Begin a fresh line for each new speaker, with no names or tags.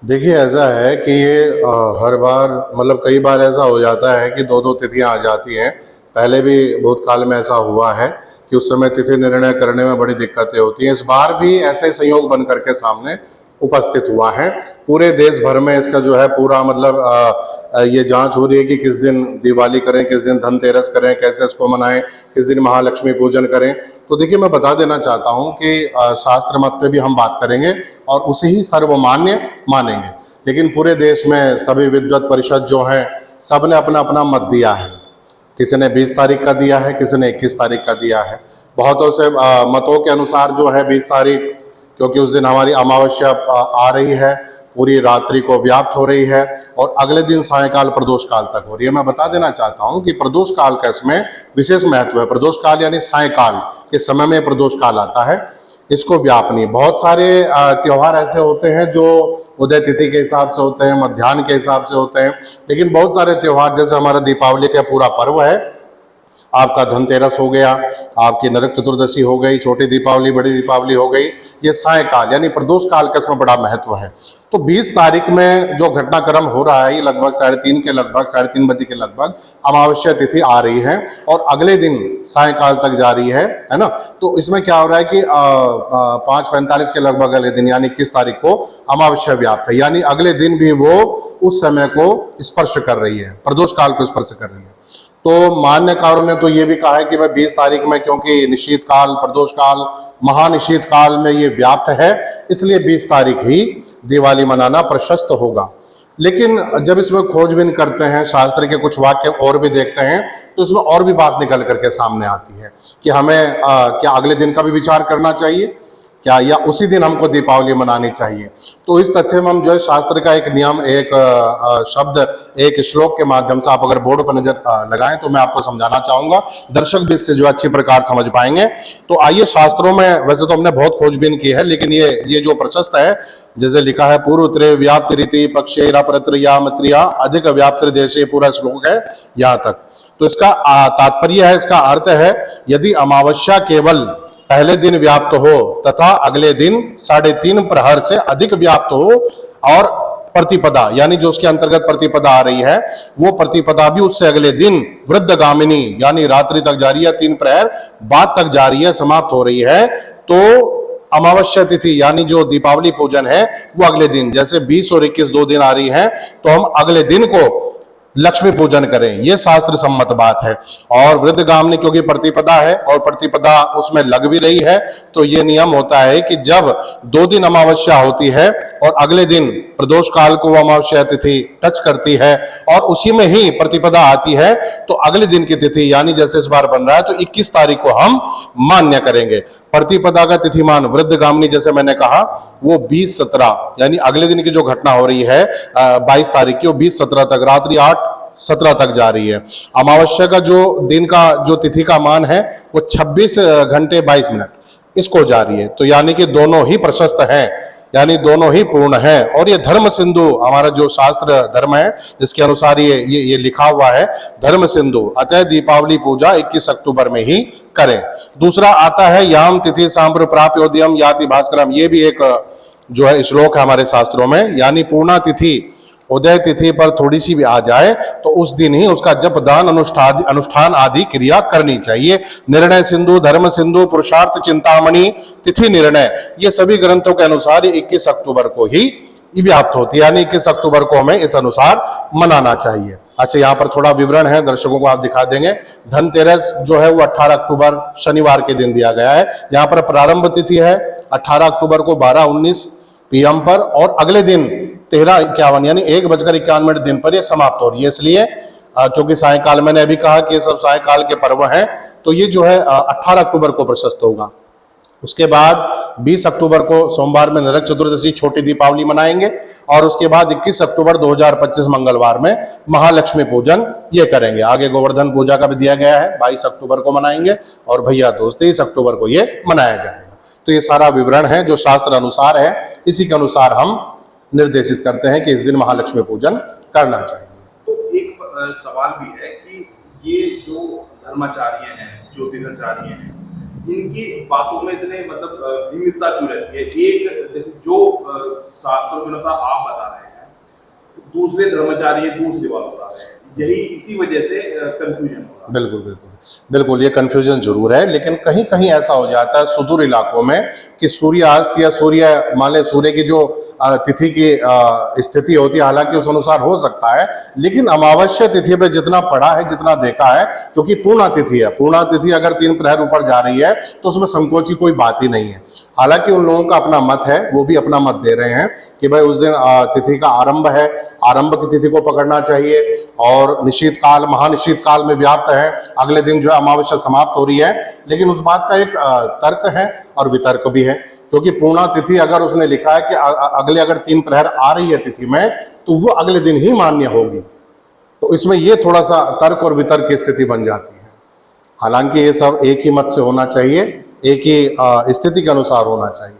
देखिए, ऐसा है कि ये हर बार मतलब कई बार ऐसा हो जाता है कि दो दो तिथियां आ जाती हैं। पहले भी भूतकाल में ऐसा हुआ है कि उस समय तिथि निर्णय करने में बड़ी दिक्कतें होती हैं। इस बार भी ऐसे संयोग बन करके सामने उपस्थित हुआ है। पूरे देश भर में इसका जो है पूरा मतलब ये जांच हो रही है कि किस दिन दिवाली करें, किस दिन धनतेरस करें, कैसे इसको मनाएं, किस दिन महालक्ष्मी पूजन करें। तो देखिए, मैं बता देना चाहता हूं कि शास्त्र मत पे भी हम बात करेंगे और उसे ही सर्वमान्य मानेंगे। लेकिन पूरे देश में सभी विद्वत परिषद जो हैं, सब ने अपना अपना मत दिया है। किसी ने 20 तारीख का दिया है, किसी ने 21 तारीख का दिया है। बहुतों से मतों के अनुसार जो है 20 तारीख, क्योंकि उस दिन हमारी अमावस्या आ रही है, पूरी रात्रि को व्याप्त हो रही है और अगले दिन सायकाल प्रदोष काल तक हो रही है। मैं बता देना चाहता हूं कि प्रदोष काल का इसमें विशेष महत्व है। प्रदोष काल यानी सायकाल के समय में प्रदोष काल आता है, इसको व्यापनी। बहुत सारे त्योहार ऐसे होते हैं जो उदय तिथि के हिसाब से होते हैं, मध्याह्न के हिसाब से होते हैं, लेकिन बहुत सारे त्योहार जैसे हमारा दीपावली का पूरा पर्व है, आपका धनतेरस हो गया, आपकी नरक चतुर्दशी हो गई, छोटी दीपावली, बड़ी दीपावली हो गई, ये सायकाल यानी प्रदोष काल का इसमें बड़ा महत्व है। तो 20 तारीख में जो घटनाक्रम हो रहा है, ये लगभग 3:30 के लगभग 3:30 बजे के लगभग अमावस्या तिथि आ रही है और अगले दिन सायकाल तक जा रही है ना। तो इसमें क्या हो रहा है कि 5:45 के लगभग अगले दिन यानी 21 तारीख को अमावस्या व्याप्त है, यानी अगले दिन भी वो उस समय को स्पर्श कर रही है, प्रदोष काल को स्पर्श कर रही है। तो मान्यकारों ने तो ये भी कहा है कि वह 20 तारीख में, क्योंकि निशीत काल, प्रदोष काल, महानिशीत काल में ये व्याप्त है, इसलिए 20 तारीख ही दिवाली मनाना प्रशस्त होगा। लेकिन जब इसमें खोजबीन करते हैं, शास्त्र के कुछ वाक्य और भी देखते हैं, तो इसमें और भी बात निकल करके सामने आती है कि हमें क्या अगले दिन का भी विचार करना चाहिए क्या, या उसी दिन हमको दीपावली मनानी चाहिए। तो इस तथ्य में हम जो है शास्त्र का एक नियम, एक शब्द, एक श्लोक के माध्यम से आप अगर बोर्ड पर नजर लगाएं तो मैं आपको समझाना चाहूंगा, दर्शक भी इससे जो अच्छी प्रकार समझ पाएंगे। तो आइए, शास्त्रों में वैसे तो हमने बहुत खोजबीन की है, लेकिन ये जो प्रशस्त है, जैसे लिखा है पूर्वत्रे व्याप्त रीति पक्षेरा परत्र या मत्रिया अधिक व्याप्त देशे, पूरा श्लोक है यहाँ तक। तो इसका तात्पर्य है, इसका अर्थ है, यदि अमावस्या केवल पहले दिन व्याप्त हो तथा अगले दिन 3.5 प्रहर से अधिक व्याप्त हो और प्रतिपदा यानी जो उसके अंतर्गत प्रतिपदा आ रही है, वो प्रतिपदा भी उससे अगले दिन वृद्धगामिनी यानी रात्रि तक जारी है, 3 प्रहर बाद तक जारी है, समाप्त हो रही है, तो अमावस्या तिथि यानी जो दीपावली पूजन है वो अगले दिन, जैसे 20 और 21 2 दिन आ रही है, तो हम अगले दिन को लक्ष्मी पूजन करें, ये शास्त्र सम्मत बात है। और वृद्धगामिनी क्योंकि प्रतिपदा है और प्रतिपदा उसमें लग भी रही है, तो ये नियम होता है कि जब 2 दिन अमावस्या होती है और अगले दिन प्रदोष काल को अमावस्या तिथि टच करती है और उसी में ही प्रतिपदा आती है, तो अगले दिन की तिथि यानी जैसे इस बार बन रहा है तो 21 तारीख को हम मान्य करेंगे। प्रतिपदा का तिथिमान वृद्धगामिनी जैसे मैंने कहा वो 20-17 यानी अगले दिन की जो घटना हो रही है 22 तारीख की, वो 20-17 तक, रात्रि 8-17 तक जा रही है। अमावस्या का जो दिन का जो तिथि का मान है वो 26 घंटे 22 मिनट इसको जा रही है। तो यानी कि दोनों ही प्रशस्त हैं, यानी दोनों ही पूर्ण है। और ये धर्म सिंधु हमारा जो शास्त्र धर्म है जिसके अनुसार ये लिखा हुआ है धर्म सिंधु, अतः दीपावली पूजा 21 अक्टूबर में ही करें। दूसरा आता है याम तिथि सांप्र प्राप्योदयम याति भास्करम, ये भी एक जो है श्लोक है हमारे शास्त्रों में, यानी पूर्णा तिथि उदय तिथि पर थोड़ी सी भी आ जाए तो उस दिन ही उसका जप दान अनुष्ठान आदि क्रिया करनी चाहिए। निर्णय सिंधु, धर्म सिंधु, पुरुषार्थ चिंतामणि, तिथि निर्णय, ये सभी ग्रंथों के अनुसार 21 अक्टूबर को ही व्याप्त होती है, यानी 21 अक्टूबर को हमें इस अनुसार मनाना चाहिए। अच्छा, यहाँ पर थोड़ा विवरण है, दर्शकों को आप दिखा देंगे। धनतेरस जो है वो 18 अक्टूबर शनिवार के दिन दिया गया है। यहाँ पर प्रारंभ तिथि है 18 अक्टूबर को 12:19 PM पर और अगले दिन 13:51 यानी 1:51 दिन पर यह समाप्त हो रही है। इसलिए क्योंकि सायकाल, मैंने अभी कहा कि ये सब सायकाल के पर्व हैं, तो ये जो है 18 अक्टूबर को प्रशस्त होगा। उसके बाद 20 अक्टूबर को सोमवार में नरक चतुर्दशी छोटी दीपावली मनाएंगे और उसके बाद 21 अक्टूबर 2025 मंगलवार में महालक्ष्मी पूजन ये करेंगे। आगे गोवर्धन पूजा का भी दिया गया है, 22 अक्टूबर को मनाएंगे और भैया दूज 23 अक्टूबर को ये मनाया जाएगा। तो ये सारा विवरण है जो शास्त्र अनुसार है, इसी के अनुसार हम निर्देशित करते हैं कि इस दिन महालक्ष्मी पूजन करना चाहिए।
तो एक सवाल भी है कि ये जो धर्माचार्य हैं, ज्योतिषाचार्य हैं, इनकी बातों में इतने मतलब भिन्नता क्यों रहती है? एक जैसे जो शास्त्रों के अनुसार आप बता रहे हैं दूसरे धर्माचार्य दूसरी बात बता रहे हैं, यही इसी वजह से कंफ्यूजन हो रहा है।
बिल्कुल बिल्कुल बिल्कुल, ये कन्फ्यूजन जरूर है, लेकिन कहीं कहीं ऐसा हो जाता है सुदूर इलाकों में कि सूर्यास्त या मान लें सूर्य की जो तिथि की स्थिति होती है, हालांकि उस अनुसार हो सकता है, लेकिन अमावस्या तिथि पे जितना पढ़ा है, जितना देखा है, क्योंकि पूर्णा तिथि है, पूर्णा तिथि अगर 3 प्रहर ऊपर जा रही है तो उसमें संकोच की कोई बात ही नहीं है। हालांकि उन लोगों का अपना मत है, वो भी अपना मत दे रहे हैं कि भाई उस दिन तिथि का आरंभ है, आरंभ की तिथि को पकड़ना चाहिए, और निश्चित काल महानिश्चित काल में व्याप्त है, अगले दिन जो है अमावस्या समाप्त हो रही है। लेकिन उस बात का एक तर्क है और वितर्क भी है, क्योंकि पूर्णा तिथि अगर उसने लिखा है कि अगले अगर 3 प्रहर आ रही है तिथि में, तो वो अगले दिन ही मान्य होगी, तो इसमें ये थोड़ा सा तर्क और वितर्क की स्थिति बन जाती है। हालांकि ये सब एक ही मत से होना चाहिए, एक ही स्थिति के अनुसार होना चाहिए।